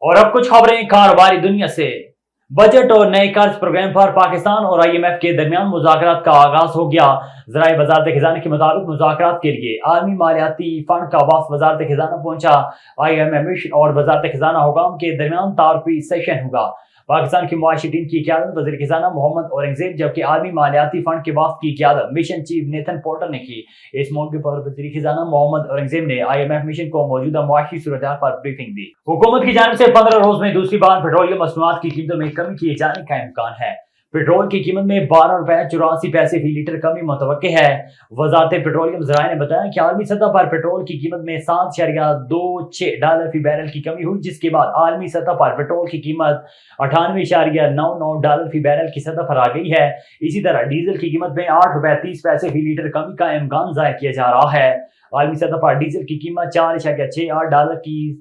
اور اب کچھ خبریں کاروباری دنیا سے۔ بجٹ اور نئے قرض پروگرام پر پاکستان اور آئی ایم ایف کے درمیان مذاکرات کا آغاز ہو گیا۔ ذرائع وزارت خزانہ کے مطابق مذاکرات کے لیے عالمی مالیاتی فنڈ کا وفد وزارت خزانہ پہنچا۔ آئی ایم ایف مشن اور وزارت خزانہ حکام کے درمیان تعارفی سیشن ہوگا۔ پاکستان کی معاشی ٹیم کی قیادت وزیر خزانہ محمد اورنگزیب، جبکہ عالمی مالیاتی فنڈ کے وفد کی قیادت مشن چیف نیتن پورٹر نے کی۔ اس موقع پر وزیر خزانہ محمد اورنگزیب نے آئی ایم ایف مشن کو موجودہ معاشی صورتحال پر بریفنگ دی۔ حکومت کی جانب سے 15 روز میں دوسری بار پیٹرولیم مصنوعات کی قیمتوں میں کمی کیے جانے کا امکان ہے۔ پیٹرول کی قیمت میں 12.84 فی لیٹر کمی متوقع ہے۔ وزارت پیٹرولیم ذرائع نے بتایا کہ عالمی سطح پر پیٹرول کی قیمت میں $7.26 فی بیرل کی کمی ہوئی، جس کے بعد عالمی سطح پر پیٹرول کی قیمت $98.99 فی بیرل کی سطح پر آ گئی ہے۔ اسی طرح ڈیزل کی قیمت میں $8.30 فی لیٹر کمی کا امکان ظاہر کیا جا رہا ہے۔ عالمی سطح پر ڈیزل کی قیمت $4.68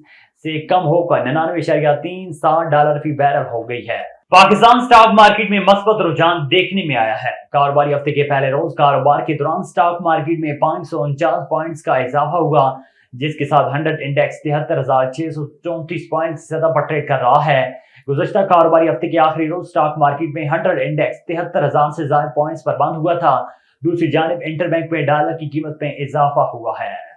سے کم ہو کر $99.37 فی بیرل ہو گئی ہے۔ پاکستان سٹاک مارکیٹ میں مثبت رجحان دیکھنے میں آیا ہے۔ کاروباری ہفتے کے پہلے روز کاروبار کے دوران سٹاک مارکیٹ میں 549 پوائنٹس کا اضافہ ہوا، جس کے ساتھ 100 انڈیکس 73,634 پوائنٹس سطح پر ٹریڈ کر رہا ہے۔ گزشتہ کاروباری ہفتے کے آخری روز سٹاک مارکیٹ میں 100 انڈیکس 73,000 سے زائد پوائنٹس پر بند ہوا تھا۔ دوسری جانب انٹر بینک میں ڈالر کی قیمت میں اضافہ ہوا ہے۔